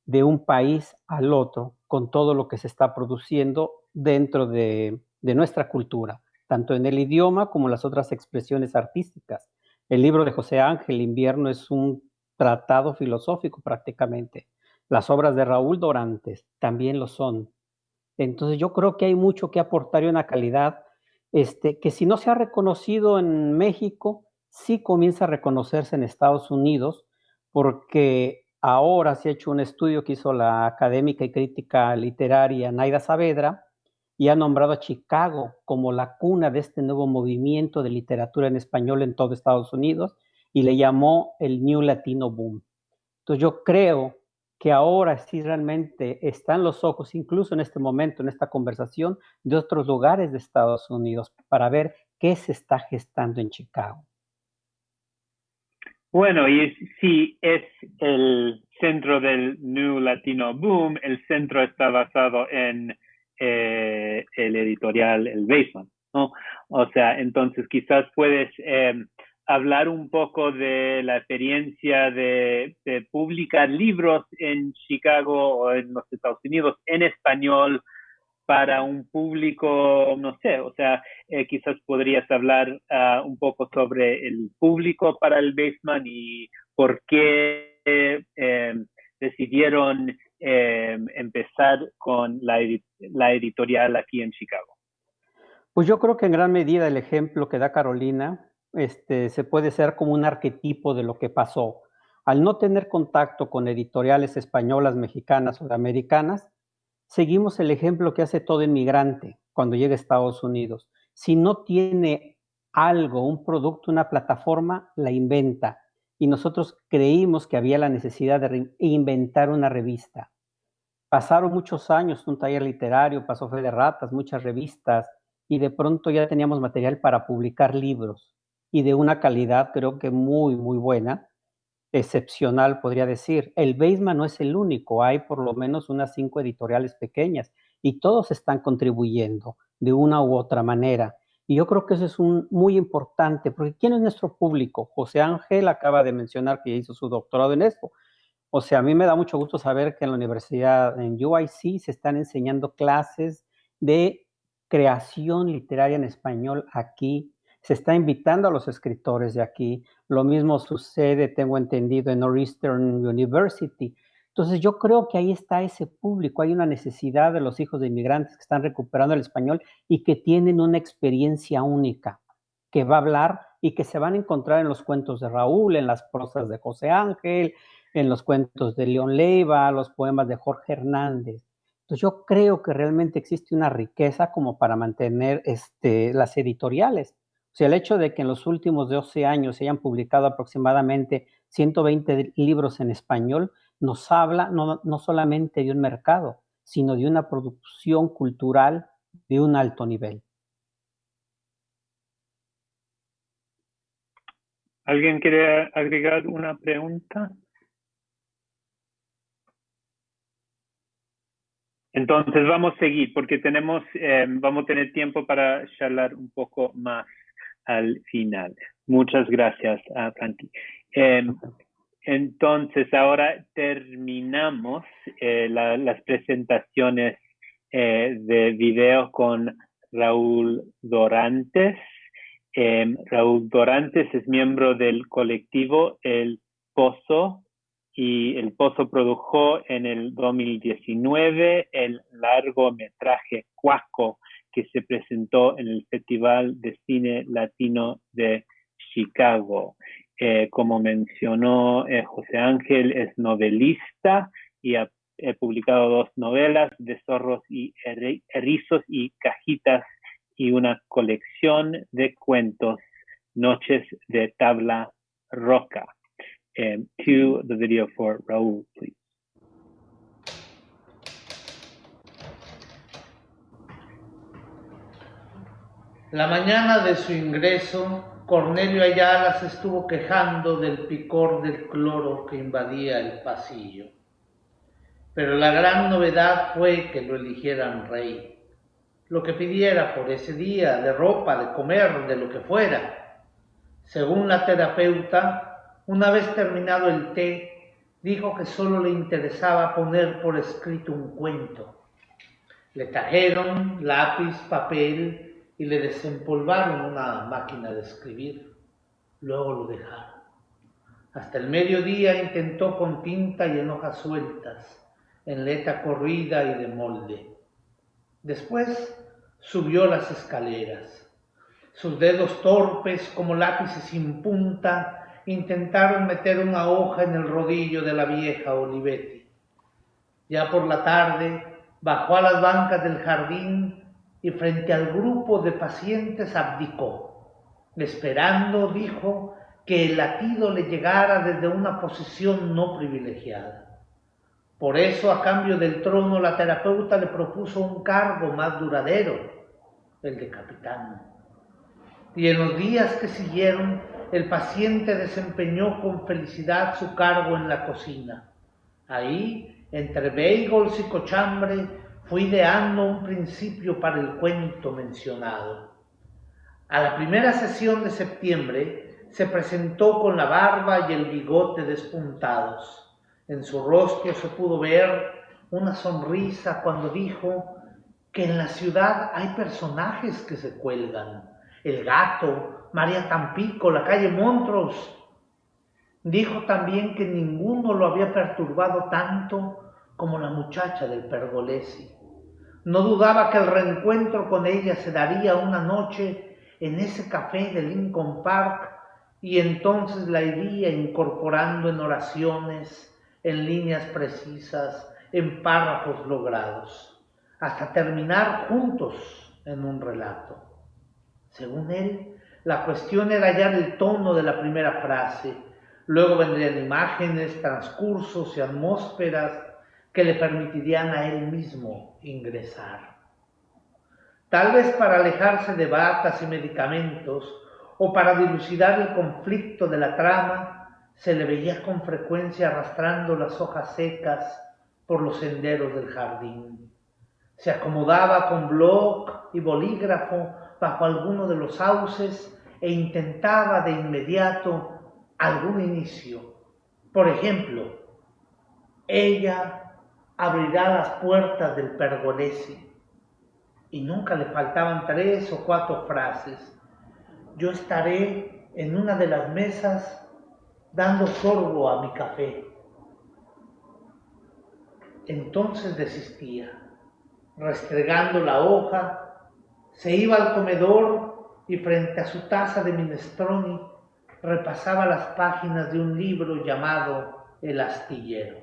de un país al otro, con todo lo que se está produciendo dentro de nuestra cultura, tanto en el idioma como en las otras expresiones artísticas. El libro de José Ángel, Invierno, es un tratado filosófico prácticamente. Las obras de Raúl Dorantes también lo son. Entonces yo creo que hay mucho que aportar y una calidad que si no se ha reconocido en México, sí comienza a reconocerse en Estados Unidos, porque ahora se ha hecho un estudio que hizo la académica y crítica literaria Naida Saavedra y ha nombrado a Chicago como la cuna de este nuevo movimiento de literatura en español en todo Estados Unidos y le llamó el New Latino Boom. Entonces yo creo que ahora sí realmente están los ojos, incluso en este momento, en esta conversación, de otros lugares de Estados Unidos para ver qué se está gestando en Chicago. Bueno, y si es el centro del New Latino Boom, el centro está basado en el editorial El Basement, ¿no? O sea, entonces quizás puedes hablar un poco de la experiencia de publicar libros en Chicago o en los Estados Unidos en español para un público, no sé, o sea, quizás podrías hablar un poco sobre el público para el Baseman y por qué decidieron empezar con la editorial aquí en Chicago. Pues yo creo que en gran medida el ejemplo que da Carolina se puede ser como un arquetipo de lo que pasó. Al no tener contacto con editoriales españolas, mexicanas o americanas, seguimos el ejemplo que hace todo inmigrante cuando llega a Estados Unidos. Si no tiene algo, un producto, una plataforma, la inventa. Y nosotros creímos que había la necesidad de inventar una revista. Pasaron muchos años, un taller literario, pasó Fe de Ratas, muchas revistas, y de pronto ya teníamos material para publicar libros, y de una calidad creo que muy, muy buena, excepcional podría decir. El Baseman no es el único, hay por lo menos unas 5 editoriales pequeñas, y todos están contribuyendo de una u otra manera. Y yo creo que eso es muy importante, porque ¿quién es nuestro público? José Ángel acaba de mencionar que hizo su doctorado en esto. O sea, a mí me da mucho gusto saber que en la universidad, en UIC, se están enseñando clases de creación literaria en español aquí. Se está invitando a los escritores de aquí. Lo mismo sucede, tengo entendido, en Northeastern University. Entonces, yo creo que ahí está ese público. Hay una necesidad de los hijos de inmigrantes que están recuperando el español y que tienen una experiencia única que va a hablar y que se van a encontrar en los cuentos de Raúl, en las prosas de José Ángel, en los cuentos de León Leiva, los poemas de Jorge Hernández. Entonces yo creo que realmente existe una riqueza como para mantener las editoriales. O sea, el hecho de que en los últimos 12 años se hayan publicado aproximadamente 120 libros en español, nos habla no solamente de un mercado, sino de una producción cultural de un alto nivel. ¿Alguien quiere agregar una pregunta? Entonces vamos a seguir porque vamos a tener tiempo para charlar un poco más al final. Muchas gracias, Frankie. Entonces ahora terminamos las presentaciones de video con Raúl Dorantes. Raúl Dorantes es miembro del colectivo El Pozo, y El Pozo produjo en el 2019 el largometraje Cuaco, que se presentó en el Festival de Cine Latino de Chicago. Como mencionó José Ángel, es novelista y ha publicado 2 novelas, De zorros y erizos y cajitas, y una colección de cuentos, Noches de Tabla Roca. Cue the video for Raúl, please. La mañana de su ingreso, Cornelio Ayala se estuvo quejando del picor del cloro que invadía el pasillo. Pero la gran novedad fue que lo eligieran rey. Lo que pidiera por ese día, de ropa, de comer, de lo que fuera. Según la terapeuta, una vez terminado el té, dijo que solo le interesaba poner por escrito un cuento. Le trajeron lápiz, papel y le desempolvaron una máquina de escribir. Luego lo dejaron. Hasta el mediodía intentó con tinta y en hojas sueltas, en letra corrida y de molde. Después subió las escaleras. Sus dedos torpes como lápices sin punta intentaron meter una hoja en el rodillo de la vieja Olivetti. Ya por la tarde bajó a las bancas del jardín y frente al grupo de pacientes abdicó, esperando, dijo, que el latido le llegara desde una posición no privilegiada. Por eso, a cambio del trono, la terapeuta le propuso un cargo más duradero, el de capitán. Y en los días que siguieron, el paciente desempeñó con felicidad su cargo en la cocina. Ahí, entre bagels y cochambre, fue ideando un principio para el cuento mencionado. A la primera sesión de septiembre se presentó con la barba y el bigote despuntados. En su rostro se pudo ver una sonrisa cuando dijo que en la ciudad hay personajes que se cuelgan. El gato, María Tampico, la calle Montrose. Dijo también que ninguno lo había perturbado tanto como la muchacha del Pergolesi. No dudaba que el reencuentro con ella se daría una noche en ese café de Lincoln Park y entonces la iría incorporando en oraciones, en líneas precisas, en párrafos logrados, hasta terminar juntos en un relato. Según él, la cuestión era hallar el tono de la primera frase. Luego vendrían imágenes, transcursos y atmósferas que le permitirían a él mismo ingresar. Tal vez para alejarse de batas y medicamentos o para dilucidar el conflicto de la trama, se le veía con frecuencia arrastrando las hojas secas por los senderos del jardín. Se acomodaba con bloc y bolígrafo bajo alguno de los sauces e intentaba de inmediato algún inicio. Por ejemplo, ella abrirá las puertas del Pergolesi, y nunca le faltaban 3 o 4 frases. Yo estaré en una de las mesas dando sorbo a mi café. Entonces desistía. Restregando la hoja, se iba al comedor y frente a su taza de minestrone repasaba las páginas de un libro llamado El astillero.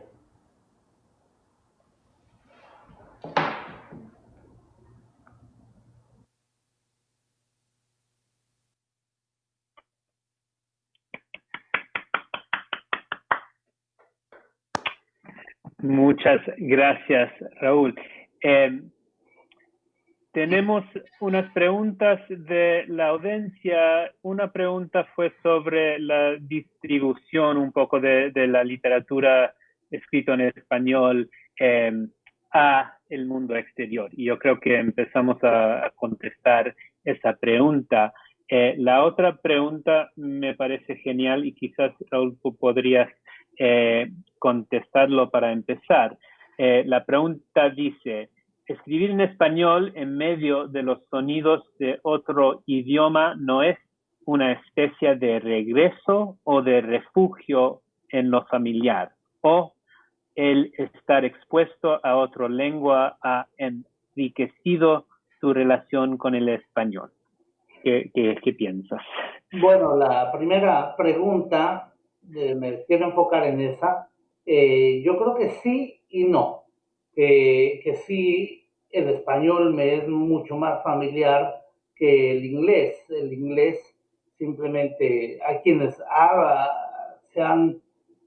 Muchas gracias, Raúl. Tenemos unas preguntas de la audiencia. Una pregunta fue sobre la distribución un poco de la literatura escrita en español a el mundo exterior. Y yo creo que empezamos a contestar esa pregunta. La otra pregunta me parece genial y quizás, Raúl, tú podrías contestarlo para empezar. La pregunta dice: ¿escribir en español en medio de los sonidos de otro idioma no es una especie de regreso o de refugio en lo familiar? ¿O el estar expuesto a otra lengua ha enriquecido tu relación con el español? ¿Qué piensas? Bueno, la primera pregunta, me quiero enfocar en esa. Yo creo que sí y no. Que sí, el español me es mucho más familiar que el inglés. El inglés simplemente hay quienes se han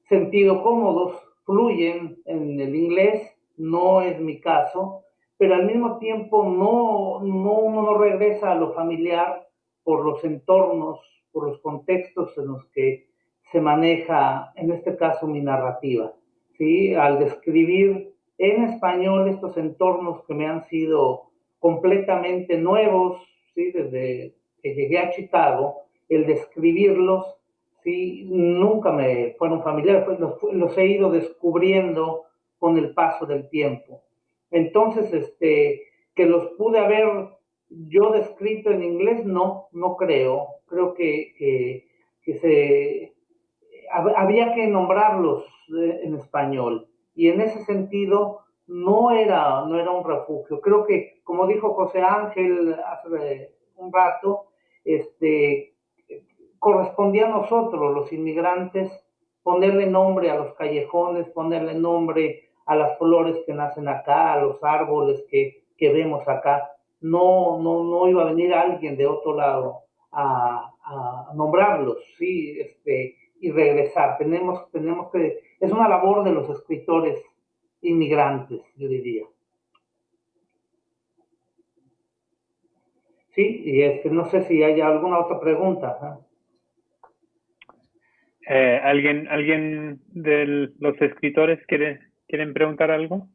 sentido cómodos, fluyen en el inglés, no es mi caso, pero al mismo tiempo uno no regresa a lo familiar por los entornos, por los contextos en los que se maneja, en este caso, mi narrativa. ¿Sí? Al describir en español estos entornos que me han sido completamente nuevos, ¿sí? Desde que llegué a Chicago, el describirlos, ¿sí? Nunca me fueron familiares, pues los he ido descubriendo con el paso del tiempo. Entonces, que los pude haber yo descrito en inglés, no creo. Creo que había que nombrarlos en español. Y en ese sentido no era un refugio. Creo que, como dijo José Ángel hace un rato, correspondía a nosotros, los inmigrantes, ponerle nombre a los callejones, ponerle nombre a las flores que nacen acá, a los árboles que vemos acá. No iba a venir alguien de otro lado a nombrarlos, ¿sí? Y regresar. Tenemos que, es una labor de los escritores inmigrantes, yo diría. Sí, y no sé si hay alguna otra pregunta. ¿Alguien de los escritores quieren preguntar algo?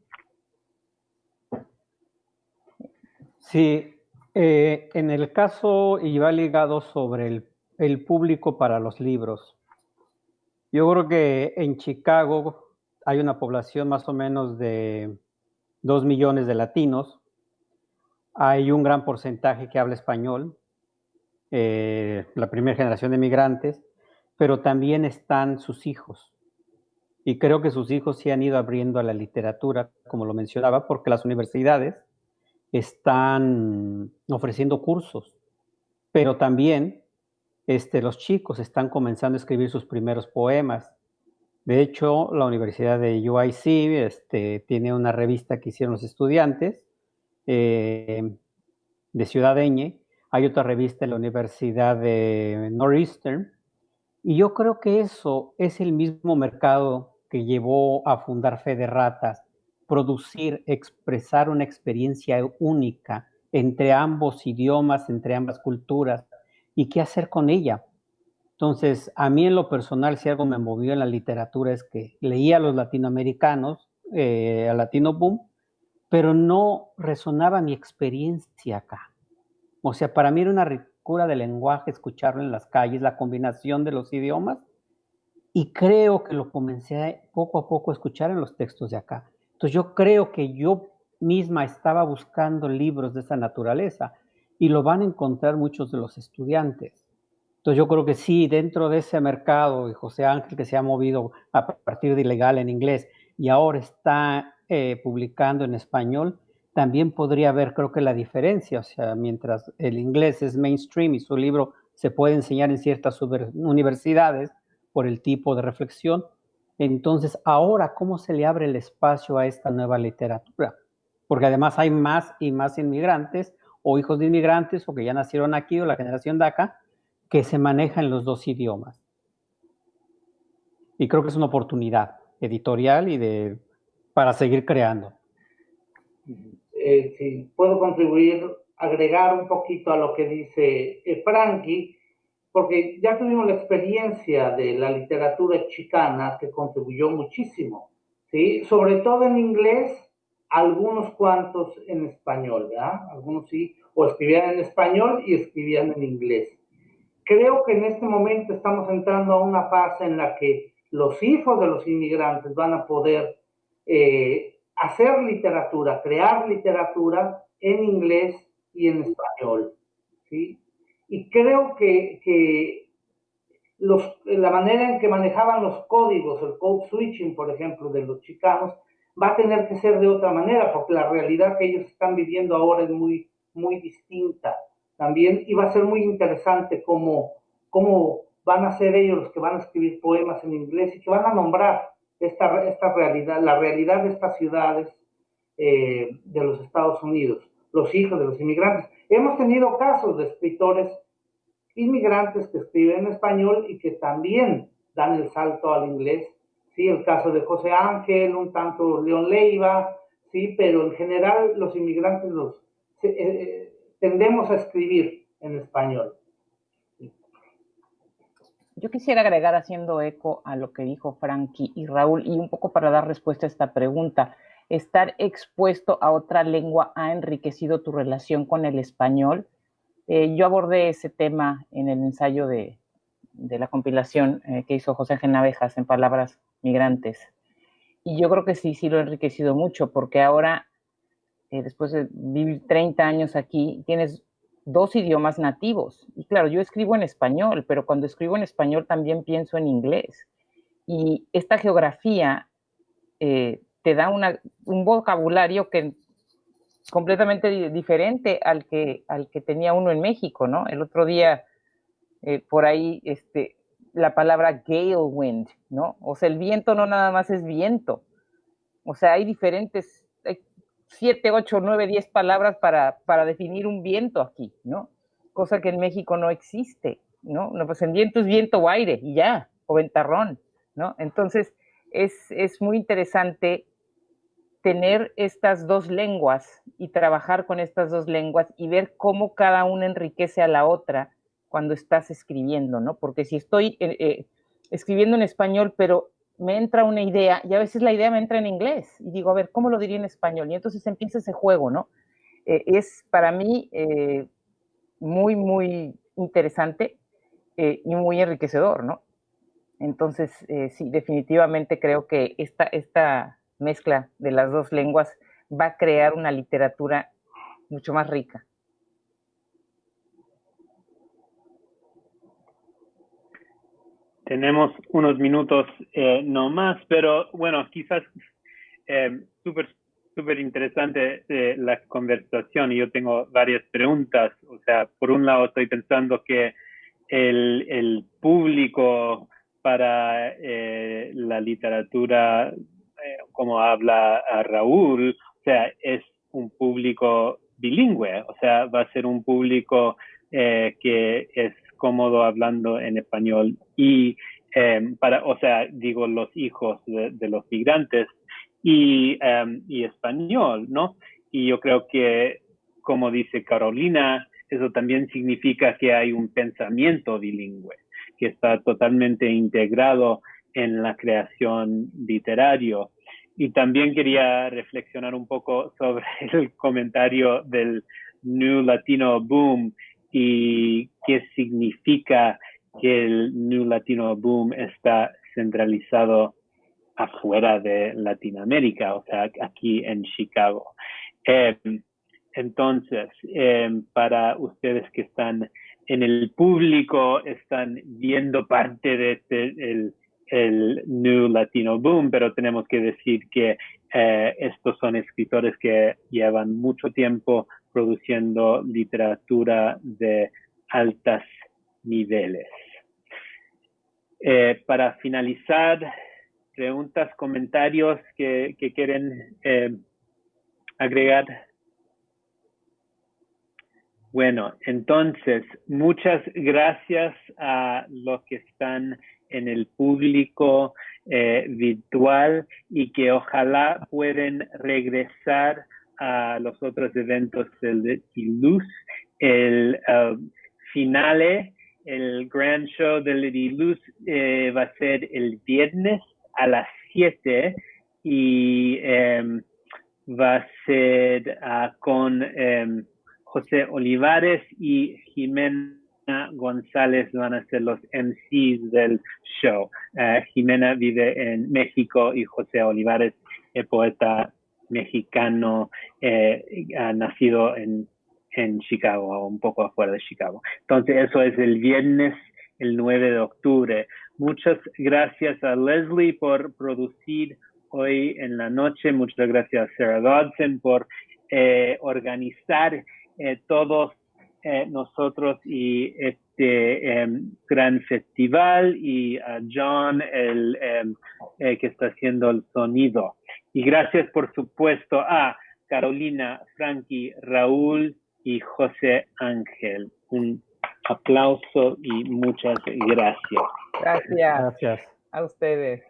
Sí, en el caso, y va ligado sobre el público para los libros. Yo creo que en Chicago hay una población más o menos de 2 millones de latinos. Hay un gran porcentaje que habla español, la primera generación de migrantes, pero también están sus hijos. Y creo que sus hijos se han ido abriendo a la literatura, como lo mencionaba, porque las universidades están ofreciendo cursos, pero también los chicos están comenzando a escribir sus primeros poemas. De hecho, la Universidad de UIC tiene una revista que hicieron los estudiantes de Ciudad Eñe. Hay otra revista en la Universidad de Northeastern. Y yo creo que eso es el mismo mercado que llevó a fundar Fe de Ratas, producir, expresar una experiencia única entre ambos idiomas, entre ambas culturas, y qué hacer con ella. Entonces, a mí en lo personal, si algo me movió en la literatura es que leía a los latinoamericanos, al Latino Boom, pero no resonaba mi experiencia acá. O sea, para mí era una ricura de lenguaje escucharlo en las calles, la combinación de los idiomas, y creo que lo comencé poco a poco a escuchar en los textos de acá. Entonces yo creo que yo misma estaba buscando libros de esa naturaleza y lo van a encontrar muchos de los estudiantes. Entonces yo creo que sí, dentro de ese mercado, y José Ángel que se ha movido a partir de Ilegal en inglés y ahora está publicando en español, también podría haber, creo que la diferencia, o sea, mientras el inglés es mainstream y su libro se puede enseñar en ciertas universidades por el tipo de reflexión, entonces ahora, ¿cómo se le abre el espacio a esta nueva literatura? Porque además hay más y más inmigrantes, o hijos de inmigrantes, o que ya nacieron aquí, o la generación de acá, que se maneja en los dos idiomas. Y creo que es una oportunidad editorial y para seguir creando. Si puedo contribuir, agregar un poquito a lo que dice Frankie, porque ya tuvimos la experiencia de la literatura chicana que contribuyó muchísimo, ¿sí? Sobre todo en inglés, algunos cuantos en español, ¿verdad? Algunos sí, o escribían en español y escribían en inglés. Creo que en este momento estamos entrando a una fase en la que los hijos de los inmigrantes van a poder hacer literatura, crear literatura en inglés y en español, ¿sí? Y creo que la manera en que manejaban los códigos, el code switching, por ejemplo, de los chicanos, va a tener que ser de otra manera, porque la realidad que ellos están viviendo ahora es muy, muy distinta también, y va a ser muy interesante cómo van a ser ellos los que van a escribir poemas en inglés y que van a nombrar esta realidad, la realidad de estas ciudades de los Estados Unidos, los hijos de los inmigrantes. Hemos tenido casos de escritores inmigrantes que escriben en español y que también dan el salto al inglés, ¿sí? El caso de José Ángel, un tanto León Leiva, ¿sí? Pero en general los inmigrantes tendemos a escribir en español. Yo quisiera agregar, haciendo eco a lo que dijo Frankie y Raúl, y un poco para dar respuesta a esta pregunta. ¿Estar expuesto a otra lengua ha enriquecido tu relación con el español? Yo abordé ese tema en el ensayo de la compilación que hizo José Ángel Navejas en Palabras Migrantes. Y yo creo que sí lo ha enriquecido mucho, porque ahora, después de vivir 30 años aquí, tienes 2 idiomas nativos. Y claro, yo escribo en español, pero cuando escribo en español también pienso en inglés. Y esta geografía te da un vocabulario que completamente diferente al que tenía uno en México, ¿no? El otro día, por ahí, la palabra gale wind, ¿no? O sea, el viento no nada más es viento. O sea, hay 7, 8, 9, 10 palabras para definir un viento aquí, ¿no? Cosa que en México no existe, ¿no? Pues en viento es viento o aire y ya, o ventarrón, ¿no? Entonces, es muy interesante tener estas 2 lenguas y trabajar con estas 2 lenguas y ver cómo cada una enriquece a la otra cuando estás escribiendo, ¿no? Porque si estoy escribiendo en español, pero me entra una idea, y a veces la idea me entra en inglés, y digo, a ver, ¿cómo lo diría en español? Y entonces empieza ese juego, ¿no? Es para mí muy, muy interesante. y muy enriquecedor, ¿no? Entonces, sí, definitivamente creo que esta mezcla de las dos lenguas va a crear una literatura mucho más rica. Tenemos unos minutos no más, pero bueno, quizás súper interesante la conversación y yo tengo varias preguntas. O sea, por un lado estoy pensando que el público para la literatura, como habla a Raúl, o sea, es un público bilingüe, o sea, va a ser un público que es cómodo hablando en español y o sea, digo, los hijos de los migrantes y español, ¿no? Y yo creo que, como dice Carolina, eso también significa que hay un pensamiento bilingüe, que está totalmente integrado en la creación literaria. Y también quería reflexionar un poco sobre el comentario del New Latino Boom y qué significa que el New Latino Boom está centralizado afuera de Latinoamérica, o sea, aquí en Chicago. Entonces, para ustedes que están en el público, están viendo parte de el New Latino Boom, pero tenemos que decir que estos son escritores que llevan mucho tiempo produciendo literatura de altos niveles. Para finalizar, preguntas, comentarios que quieren agregar. Bueno, entonces, muchas gracias a los que están en el público virtual y que ojalá pueden regresar a los otros eventos del ILUS. El finale, el Grand Show del ILUS va a ser el viernes a las 7 y va a ser con José Olivares y Jimena González van a ser los MCs del show. Jimena vive en México y José Olivares es poeta mexicano, ha nacido en Chicago, o un poco afuera de Chicago. Entonces, eso es el viernes, el 9 de octubre. Muchas gracias a Leslie por producir hoy en la noche. Muchas gracias a Sarah Dodson por organizar todos nosotros y este gran festival, y a John, que está haciendo el sonido. Y gracias, por supuesto, a Carolina, Frankie, Raúl y José Ángel. Un aplauso y muchas gracias. Gracias. A ustedes.